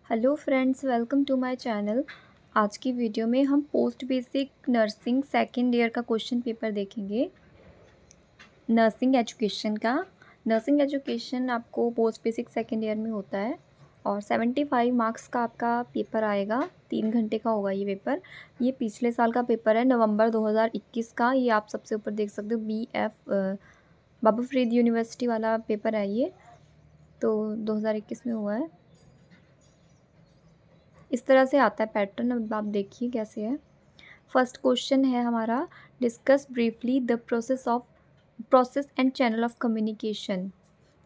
Hello friends, welcome to my channel. आज की video में हम post basic nursing second year का क्वेश्चन पेपर देखेंगे। नर्सिंग एजुकेशन का नर्सिंग एजुकेशन आपको पोस्ट बेसिक सेकेंड ईयर में होता है और 75 मार्क्स का आपका पेपर आएगा। 3 घंटे का होगा ये पेपर। ये पिछले साल का पेपर है, नवंबर 2021 का। ये आप सबसे ऊपर देख सकते हो, BF बाबा फरीद यूनिवर्सिटी वाला पेपर है ये, तो 2021 में हुआ है। इस तरह से आता है पैटर्न। अब आप देखिए कैसे है। फर्स्ट क्वेश्चन है हमारा, discuss briefly the process and channel of communication.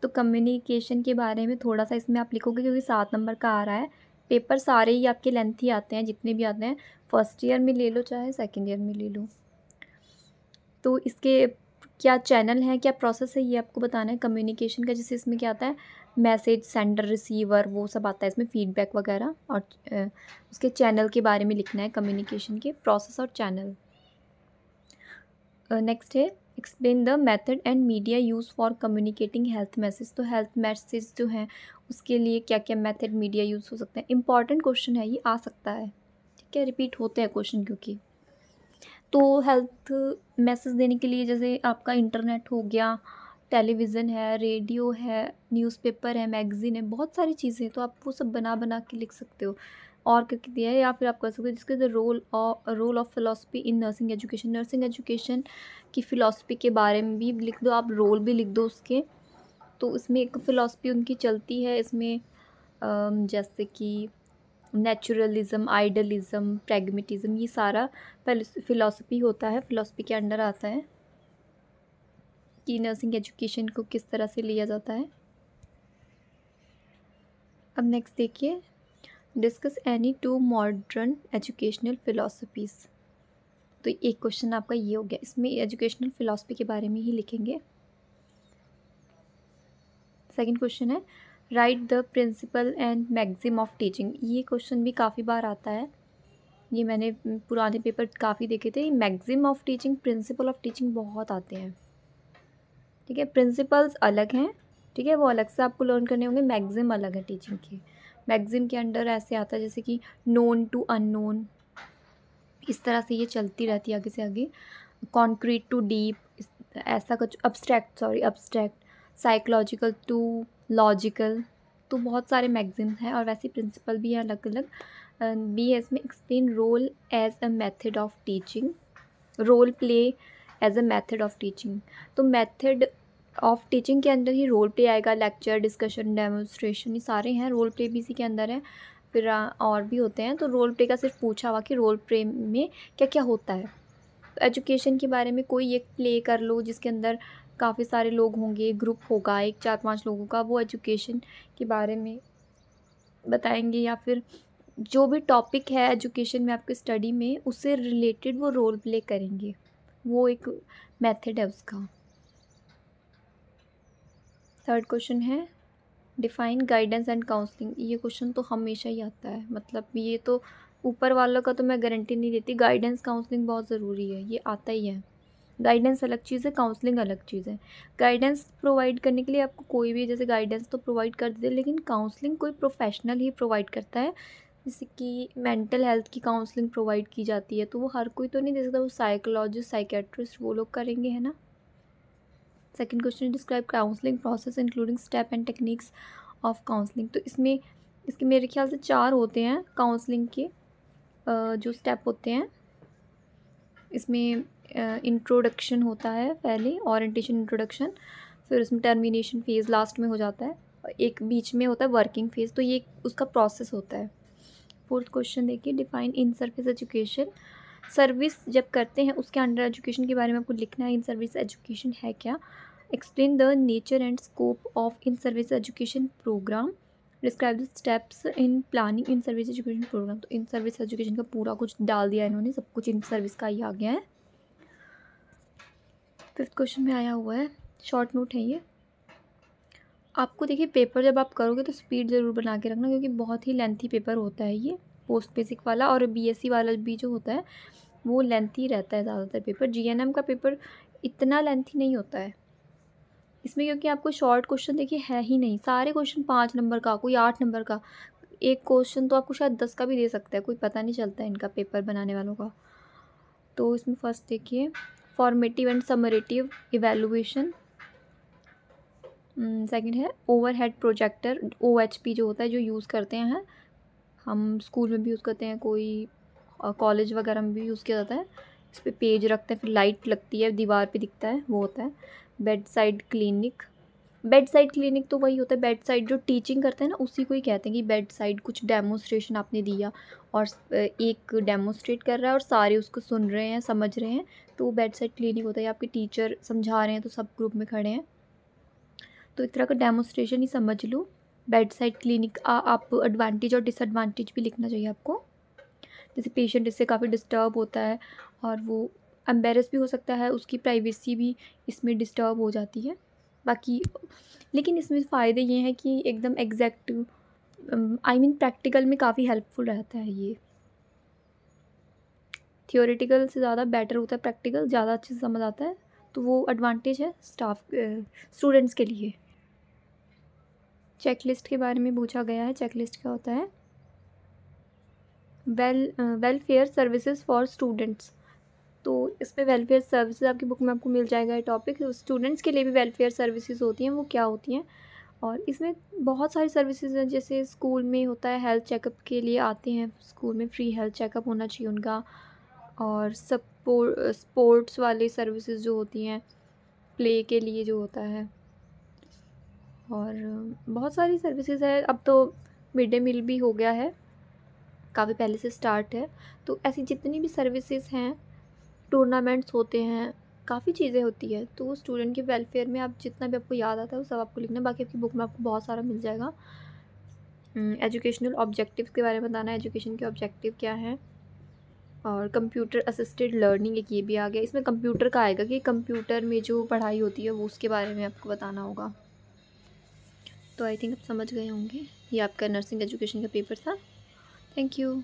तो कम्युनिकेशन के बारे में थोड़ा सा इसमें आप लिखोगे, क्योंकि 7 नंबर का आ रहा है। पेपर सारे ही आपके लेंथी आते हैं, जितने भी आते हैं, फर्स्ट ईयर में ले लो चाहे सेकेंड ईयर में ले लो। तो इसके क्या चैनल है, क्या प्रोसेस है, ये आपको बताना है कम्युनिकेशन का। जैसे इसमें क्या आता है, मैसेज सेंडर रिसीवर, वो सब आता है इसमें, फीडबैक वगैरह। और उसके चैनल के बारे में लिखना है, कम्युनिकेशन के प्रोसेस और चैनल। नेक्स्ट है, explain the method and media use for communicating health message. तो हेल्थ मैसेज जो हैं उसके लिए क्या क्या मेथड मीडिया यूज़ हो सकते हैं। इंपॉर्टेंट क्वेश्चन है, ये आ सकता है, ठीक है, रिपीट होते हैं क्वेश्चन क्योंकि। तो हेल्थ मैसेज देने के लिए जैसे आपका इंटरनेट हो गया, टेलीविज़न है, रेडियो है, न्यूज़पेपर है, मैगज़ीन है, बहुत सारी चीज़ें हैं। तो आप वो सब बना बना के लिख सकते हो। और क्या दिया है, या फिर आप कर सकते हो जिसके the role of philosophy in nursing education. Nursing education की फ़िलॉसफी के बारे में भी लिख दो आप, रोल भी लिख दो उसके। तो इसमें एक फ़िलॉसफी उनकी चलती है इसमें, जैसे कि नेचुरलिज़म, आइडलिज़म, प्रैग्मेटिज़म, ये सारा फ़िलॉसफी होता है, फ़िलॉसफी के अंडर आता है कि नर्सिंग एजुकेशन को किस तरह से लिया जाता है। अब नेक्स्ट देखिए, डिस्कस एनी 2 मॉडर्न एजुकेशनल फ़िलॉसफीज़। तो एक क्वेश्चन आपका ये हो गया, इसमें एजुकेशनल फ़िलॉसफी के बारे में ही लिखेंगे। सेकंड क्वेश्चन है, write the principle and maxim of teaching. ये क्वेश्चन भी काफ़ी बार आता है, ये मैंने पुराने पेपर काफ़ी देखे थे। Maxim of teaching, principle of teaching बहुत आते हैं, ठीक है। प्रिंसिपल्स अलग हैं, ठीक है, वो अलग से आपको लर्न करने होंगे। मैक्सिम अलग है टीचिंग के। मैक्सिम के अंडर ऐसे आता है जैसे कि नोन टू अननोन, इस तरह से ये चलती रहती है आगे से आगे। कॉन्क्रीट टू डीप, ऐसा कुछ। Abstract, psychological to logical. तो बहुत सारे मैगज़ीन्स हैं और वैसे प्रिंसिपल भी हैं अलग अलग। बी है इसमें, explain role as a method of teaching, role play as a method of teaching. तो मेथड ऑफ टीचिंग के अंदर ही रोल प्ले आएगा, लेक्चर, डिस्कशन, डेमोन्स्ट्रेशन, ये सारे हैं। रोल प्ले भी इसी के अंदर है। फिर और भी होते हैं। तो रोल प्ले का सिर्फ पूछा हुआ कि रोल प्ले में क्या क्या होता है। तो एजुकेशन के बारे में कोई एक प्ले कर लो जिसके अंदर काफ़ी सारे लोग होंगे, ग्रुप होगा एक 4-5 लोगों का, वो एजुकेशन के बारे में बताएंगे। या फिर जो भी टॉपिक है एजुकेशन में आपके स्टडी में, उससे रिलेटेड वो रोल प्ले करेंगे, वो एक मेथड है उसका। थर्ड क्वेश्चन है, डिफाइन गाइडेंस एंड काउंसलिंग। ये क्वेश्चन तो हमेशा ही आता है, मतलब ये तो ऊपर वालों का तो मैं गारंटी नहीं देती। गाइडेंस काउंसलिंग बहुत ज़रूरी है, ये आता ही है। गाइडेंस अलग चीज़ है, काउंसलिंग अलग चीज़ है। गाइडेंस प्रोवाइड करने के लिए आपको कोई भी, जैसे गाइडेंस तो प्रोवाइड कर देते, लेकिन काउंसलिंग कोई प्रोफेशनल ही प्रोवाइड करता है। जैसे कि मेंटल हेल्थ की काउंसलिंग प्रोवाइड की जाती है, तो वो हर कोई तो नहीं दे सकता, वो साइकोलॉजिस्ट, साइकेट्रिस्ट, वो लोग करेंगे, है ना। Second question, describe counselling process including step and techniques of counselling. तो इसमें इसके मेरे ख्याल से 4 होते हैं काउंसलिंग के जो स्टेप होते हैं। इसमें इंट्रोडक्शन होता है पहले, ओरिएंटेशन, इंट्रोडक्शन, फिर उसमें टर्मिनेशन फेज़ लास्ट में हो जाता है, एक बीच में होता है वर्किंग फेज़। तो ये उसका प्रोसेस होता है। फोर्थ क्वेश्चन देखिए, डिफाइन इन सर्विस एजुकेशन। सर्विस जब करते हैं उसके अंडर एजुकेशन के बारे में आपको लिखना है, इन सर्विस एजुकेशन है क्या। Explain the nature and scope of in service education program. Describe the steps in planning in service education program. तो इन सर्विस एजुकेशन का पूरा कुछ डाल दिया इन्होंने, सब कुछ इन सर्विस का ही आ गया है। फिफ्थ क्वेश्चन में आया हुआ है, शॉर्ट नोट है ये। आपको देखिए, पेपर जब आप करोगे तो स्पीड ज़रूर बना के रखना, क्योंकि बहुत ही लेंथी पेपर होता है ये पोस्ट बेसिक वाला। और BSc वाला भी जो होता है वो लेंथी रहता है ज़्यादातर पेपर। GNM का पेपर इतना लेंथी नहीं होता है इसमें, क्योंकि आपको शॉर्ट क्वेश्चन देखिए है ही नहीं। सारे क्वेश्चन 5 नंबर का, कोई 8 नंबर का, एक क्वेश्चन तो आपको शायद 10 का भी दे सकता है, कोई पता नहीं चलता है इनका पेपर बनाने वालों का। तो इसमें फर्स्ट देखिए, फॉर्मेटिव एंड समरेटिव इवैल्यूएशन। सेकंड है ओवरहेड प्रोजेक्टर, OHP जो होता है, जो यूज़ करते हैं हम स्कूल में भी यूज़ करते हैं, कोई कॉलेज वगैरह में भी यूज़ किया जाता है। इस पर पेज रखते हैं, फिर लाइट लगती है, दीवार पे दिखता है, वो होता है। Bed side clinic, bed side clinic तो वही होता है, बेड साइड जो टीचिंग करते हैं ना, उसी को ही कहते हैं कि बेड साइड। कुछ डेमोस्ट्रेशन आपने दिया और एक डेमोस्ट्रेट कर रहा है और सारे उसको सुन रहे हैं, समझ रहे हैं, तो वो बेड साइड क्लिनिक होता है। आपके टीचर समझा रहे हैं तो सब ग्रुप में खड़े हैं, तो एक तरह का डेमोस्ट्रेशन ही समझ लो। बेड साइड क्लिनिक आप एडवांटेज और डिसएडवांटेज भी लिखना चाहिए आपको। जैसे पेशेंट इससे काफ़ी डिस्टर्ब होता है और वो एम्बेरस भी हो सकता है, उसकी प्राइवेसी भी इसमें डिस्टर्ब हो जाती है। बाकी लेकिन इसमें फ़ायदे ये हैं कि एकदम एग्जैक्ट, आई मीन प्रैक्टिकल में काफ़ी हेल्पफुल रहता है ये। थियोरेटिकल से ज़्यादा बेटर होता है प्रैक्टिकल, ज़्यादा अच्छे से समझ आता है, तो वो एडवांटेज है स्टूडेंट्स के लिए। चेकलिस्ट के बारे में पूछा गया है। चेकलिस्ट क्या होता है? Welfare services for students. तो इसमें वेलफेयर सर्विसेज आपकी बुक में आपको मिल जाएगा ये टॉपिक। स्टूडेंट्स के लिए भी वेलफेयर सर्विसेज होती हैं, वो क्या होती हैं, और इसमें बहुत सारी सर्विसेज हैं। जैसे स्कूल में होता है, हेल्थ चेकअप के लिए आते हैं स्कूल में, फ्री हेल्थ चेकअप होना चाहिए उनका। और स्पोर्ट्स वाली सर्विसेज जो होती हैं, प्ले के लिए जो होता है, और बहुत सारी सर्विसेज है। अब तो मिड डे मील भी हो गया है, काफ़ी पहले से स्टार्ट है। तो ऐसी जितनी भी सर्विसेज हैं, टूर्नामेंट्स होते हैं, काफ़ी चीज़ें होती है, तो स्टूडेंट के वेलफेयर में आप जितना भी आपको याद आता है वो सब आपको लिखना है। बाकी आपकी बुक में आपको बहुत सारा मिल जाएगा। एजुकेशनल ऑब्जेक्टिव के बारे में बताना है, एजुकेशन के ऑब्जेक्टिव क्या हैं। और कंप्यूटर असिस्टेड लर्निंग एक ये भी आ गया, इसमें कंप्यूटर का आएगा कि कंप्यूटर में जो पढ़ाई होती है वो उसके बारे में आपको बताना होगा। तो आई थिंक आप समझ गए होंगे। ये आपका नर्सिंग एजुकेशन का पेपर था। Thank you.